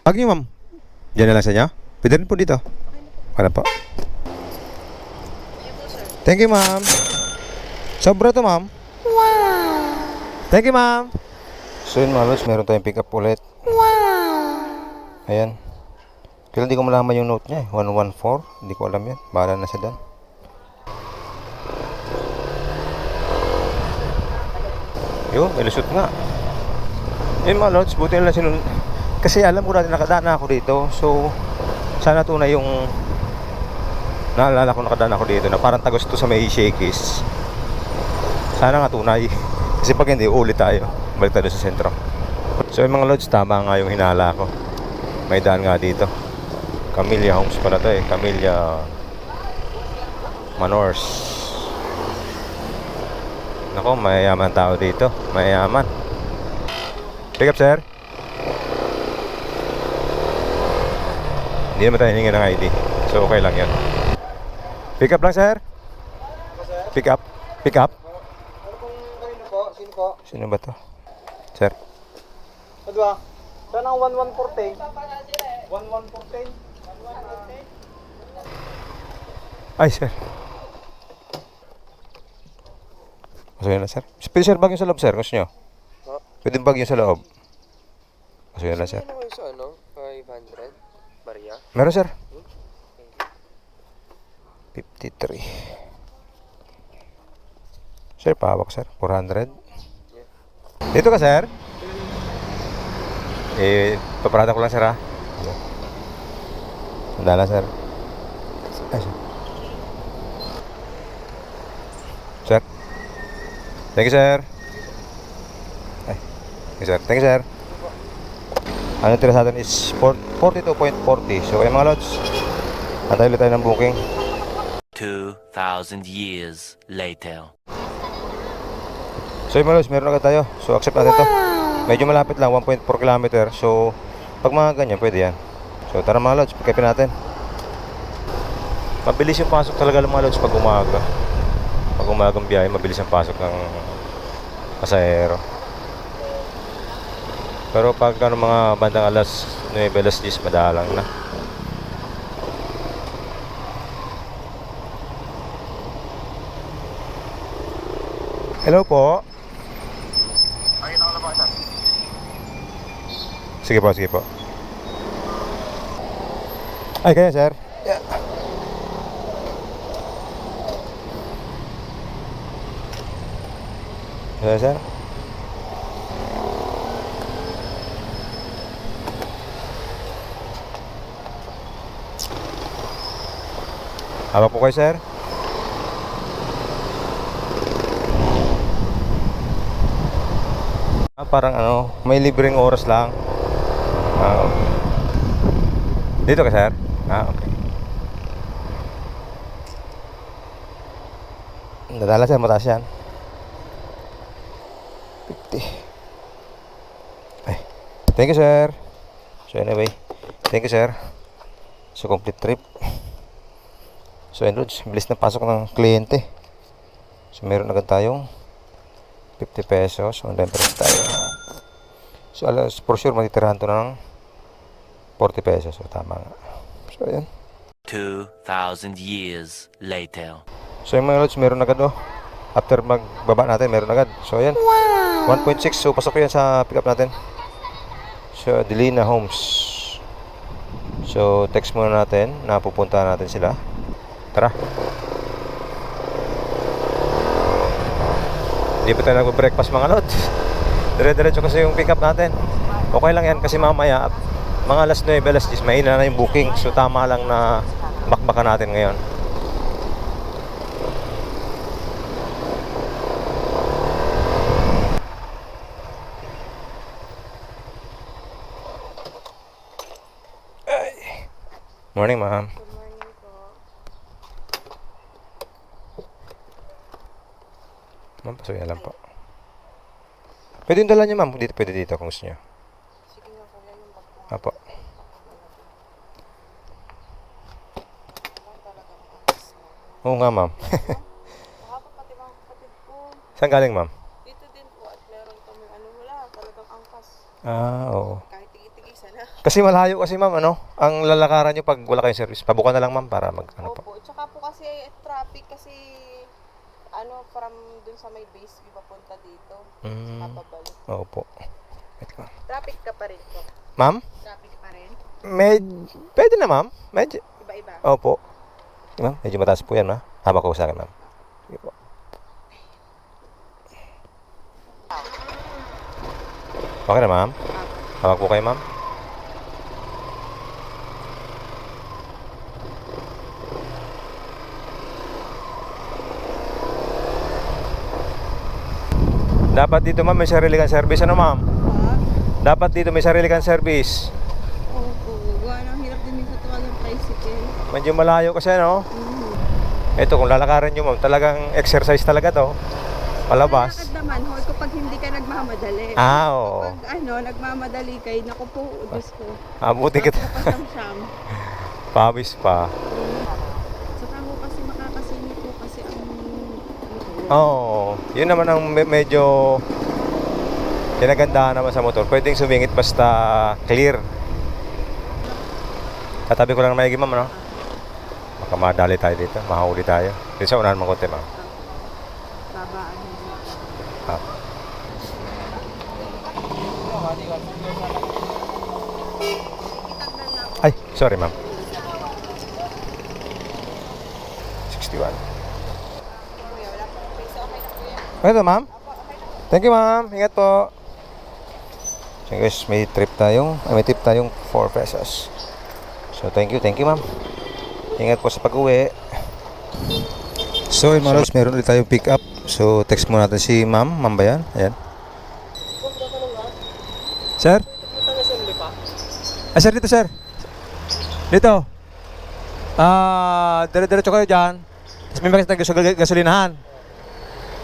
Pag niyo, ma'am. Diyan na lang sa inyo. Pwede rin po dito. Para po. Thank you, ma'am. Sobra to, ma'am. Wow. Thank you, ma'am. So yun mga lods, meron tayong pick up ulit. Wow. Ayan. Kaya hindi ko malaman yung note niya eh. 114. Hindi ko alam yan. Bahala na siya doon. Yun, ilusot nga. Yun mga lods, buti na lang sinunod. Kasi alam ko natin nakadaan na ako dito. So, sana tunay yung naalala ko nakadaan ako dito na parang tagos to sa may Shakey's. Sana nga tunay. Kasi pag hindi, ulit tayo. Balik tayo sa sentro. So yung mga lods, tama nga yung hinala ko. May daan nga dito. Camellia Homes pala to eh. Camellia Manors. Nako, mayayaman tao dito. Mayayaman. Pick up, sir. Hindi naman tayo hingin ng ID. So okay lang yan. Pick up lang, sir. Pick up. Pick up. Ano pong kanino po? Sino po? Sino ba to? Sir. Kadwa? Saan ang 1114? 1114? Ay, sir. Gusto nyo na, sir? Pwede, sir, bag yung sa loob, sir. Gusto nyo? Pwede bag yung sa loob. Gusto nyo na, sir? Ano kayo sa ano? 500? Barya? Meron, sir. 53. Sir, pahawak, sir. 400. Dito ka, sir. Paparada ko lang, sir, ha? Sandala, sir. Ay, sir. Sir. Thank you, sir. Ay. Thank you, sir. Thank you, sir. Ano tira sa atin is 42.40. So, ay mga lods. Antay ulit tayo ng booking. 2,000 years later. So, yung mga lods, meron agad tayo. So, accept natin to. Medyo malapit lang, 1.4 km. So, pag mga ganyan, pwede yan. So, tara mga lods, pick upin natin. Mabilis yung pasok talaga ng mga lods pag umaga. Pag umagang biyahe, mabilis ang pasok ng pasahero. Pero pag ano, mga bandang alas 9, alas 10, madalang na. Hello po. Sige po, sige po. Ay, kaya sir. Yeah. Kaya sir. Hawak po kayo, sir. Parang ano, may libreng oras lang. Dito ka, sir? Okay. Nadala, sir, mataas yan. 50. Ay. Thank you, sir. So anyway, thank you, sir. So complete trip. So ayun, Lods, bilis na pasok ng kliyente. So meron agad tayong 50 pesos. Online price tayo. So alas, for sure matitirahan to ng 40 pesos. So tama nga. So ayan. 2,000 years later. So yung mga Lods, meron agad oh. After magbaba natin, meron agad. So ayan. 1.6. So pasok yan sa pick up natin. So Delina Homes. So text muna natin na pupunta natin sila. Tara. Hindi pa tayo nag-breakfast mga Lods. Dire-diretso kasi yung pick up natin. Okay lang yan kasi mamaya mga alas 9, alas 10 mahina na yung booking. So tama lang na bakbakan natin ngayon. Morning, ma'am. Good morning po. Ma'am, pasukin lang po. Pwede yung dala niyo, ma'am. Dito, pwede dito kung gusto niyo. Sige nga po, yan yung bag po. Apo. Talaga ang alas mo. Oo nga, ma'am. Baka pa pati mga kapatid ko. Saan galing, ma'am? Dito din po at meron kami ano wala, talagang angkas. Oo. Kahit tigi-tigis Isa na. Kasi malayo kasi ma'am, ano? Ang lalakaran nyo pag wala kayong service. Pabuka na lang ma'am para mag, ano po. Opo. Tsaka po kasi traffic kasi from dun sa may base view papunta dito. Papabalik. Opo. Wait lang. Traffic ka pa rin po. Ma'am? Traffic pa rin. Pwede na ma'am. Medyo. Iba-iba. Opo. Ma'am, medyo mataas po yan, ha? Hama ko sa akin, ma'am. Sige po. Okay na, ma'am? Hawak po kayo, ma'am? Dapat dito, ma'am, may sarili kang service. Ano, ma'am? Dapat dito may sarili kang service. Opo. Ang hirap din minsan tawagan tricycle. Medyo malayo kasi, no? Ito, kung lalakarin nyo, ma'am, talagang exercise talaga to. Palabas. Lakad naman, hoy, kapag hindi ka nagmamadali. Oo. Kapag nagmamadali kayo, naku po, Diyos ko. Buti kita. Kapasang-siyam. Pawis pa. Saka ho kasi makakasingit po kasi ang Oo. Yun naman ang medyo kinagandahan naman sa motor. Pwedeng sumingit basta clear. Tatabi ko lang ng maigi, ma'am, no? Baka madali tayo dito. Mahuli tayo. Dito sa unahan mong konti, ma'am. babaan. Ah. Ay, sorry, ma'am. 61. Ito, ma'am. Thank you, ma'am. Ingat po. So guys, may tip tayong 4 pesos. So thank you, ma'am. Ingat po sa pag-uwi. So mga lods, meron ulit tayong pick up. So text muna natin si ma'am. Ma'am ba yan? Ayan. Sir? Sir, dito sir. Dito. Dire-diretso kayo dyan. Tapos may makita gasolinahan.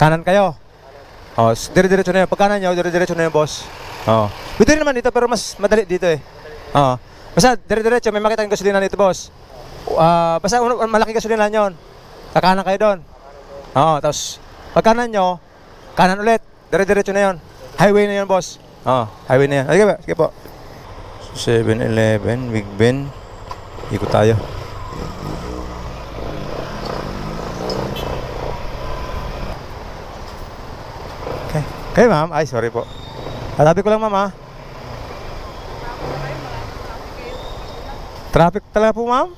Kanan kayo. Oh, dire-diretso na yun. Pag kanan nyo, dire-diretso na yun, boss. Oh. Pwede rin naman dito, pero mas madali dito eh. Oh. Basta, dire-diretso, may makita yung gasolinahan dito, boss. Basta, malaking gasolinahan yun. Kakanan kayo doon. Oo, tapos, pag kanan nyo, kanan ulit. Dire-diretso na yun. Highway na yun, boss. Oo, highway na yun. Sige ba? Sige po. 7-Eleven, Big Ben. Ikot tayo. Okay, ma'am. Ay, sorry po. Tatabi ko lang, ma'am, ha? Traffic talaga po, ma'am?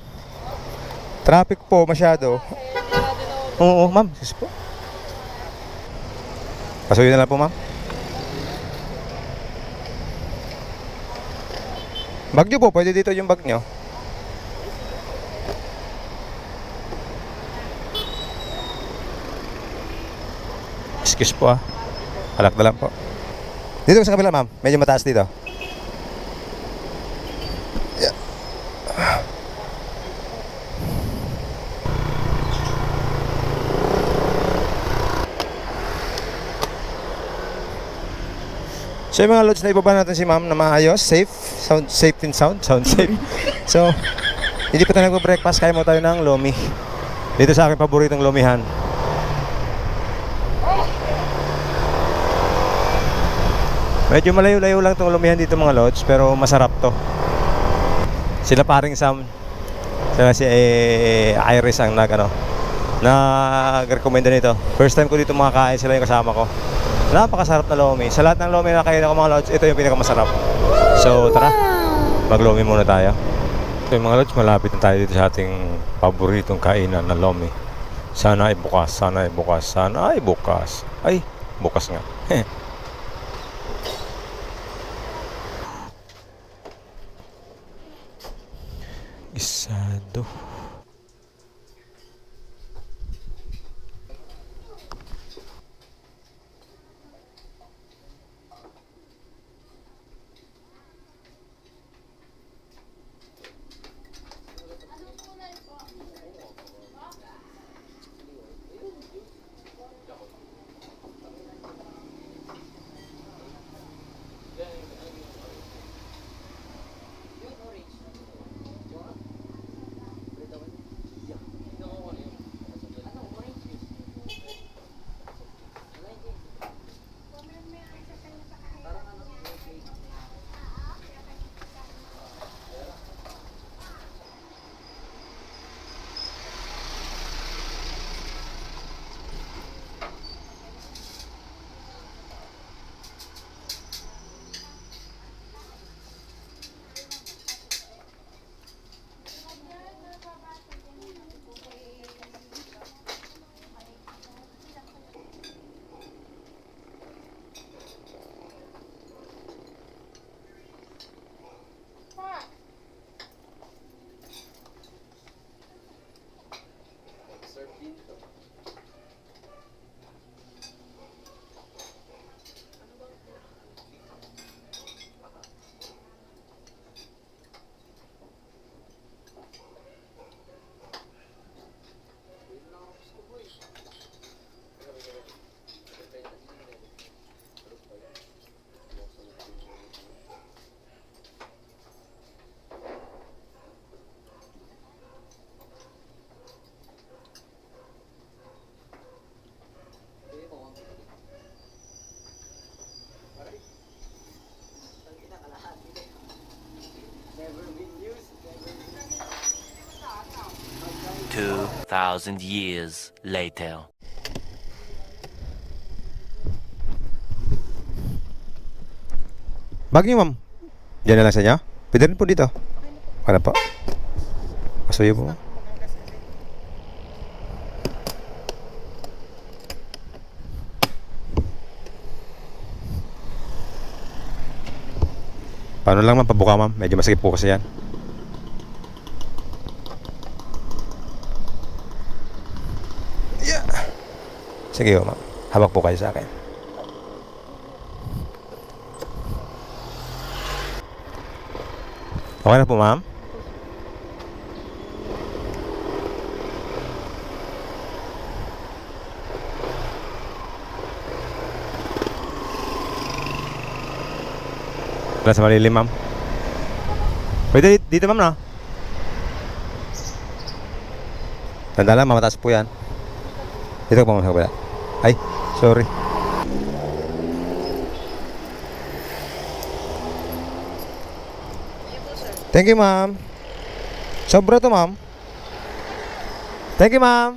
Traffic po, masyado. Oo, ma'am. Sis po. Pasuyin na lang po, ma'am. Bag nyo po. Pwede dito yung bag nyo. Excuse po, ha? Alak na lang po. Dito sa kabila, ma'am. Medyo mataas dito. Yeah. So yung mga loads na ibaba natin si ma'am na maayos, safe, sound safe. So, hindi pa tayo nagpo-breakfast, kaya mo tayo ng lomi. Dito sa aking paboritong lomihan. Medyo malayo-layo lang itong lumihan dito mga lods, pero masarap to. Sila paring Sam, sila si Iris ang nag-recommenda nito. First time ko dito makakain, sila yung kasama ko. Napakasarap na lomi. Sa lahat ng lomi na kain ako mga lods, ito yung pinakamasarap. So tara, maglomi muna tayo. So mga lods, malapit na tayo dito sa ating paboritong kainan na lomi. Sana ay bukas, sana ay bukas, sana ay bukas. Ay, bukas nga. Isado. 2,000 years later. Bag niyo, ma'am. Diyan na lang sa inyo? Pwede rin po dito. Ano po? Pasuyo po. Paano lang, ma'am? Pabuka, ma'am. Medyo masakit po kasi yan. Yeah. Sige, ma'am. Habak po kayo sa akin. Okay na po, ma'am? Wala sa malilim, ma'am. Pwede dito, ma'am, no? Tanda lang, mamataas po yan. Dito po, ma'am, sa kabila. Ay, sorry. Thank you, ma'am. Sobra to, ma'am. Thank you, ma'am.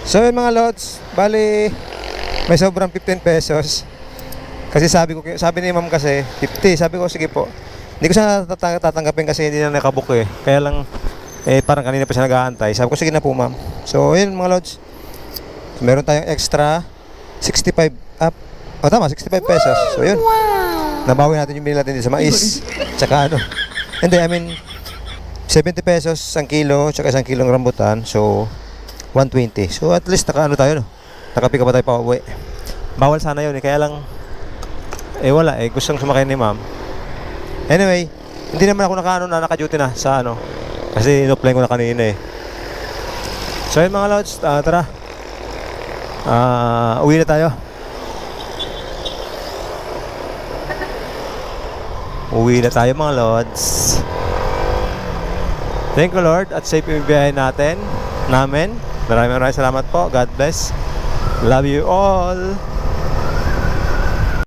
So yun mga lods, bali may sobrang 15 pesos. Kasi sabi ni ma'am kasi 50. Sabi ko sige po. Hindi ko siya tatanggapin kasi hindi na nakabook eh. Kaya lang parang kanina pa siya nag-aantay. Sabi ko sige na po, ma'am. So yun mga lods. Meron tayong extra 65 up. Oh tama, 65 pesos. So yun. Nabawi natin yung binili natin sa mais. Tsaka ano. Hindi, I mean 70 pesos ang kilo, tsaka isang kilong rambutan. So 120. So at least tayo no. Nakapika pa tayo pa uwi. Bawal sana yun eh, kaya lang wala eh, gustong sumakay ni ma'am. Anyway, hindi naman ako naka-duty na sa ano. Kasi in-offline ko na kanina eh. So yun mga lods, tara. Uwi na tayo. Uwi na tayo mga lods. Thank you Lord at safe yung biyahe namin. Maraming salamat po. God bless. Love you all.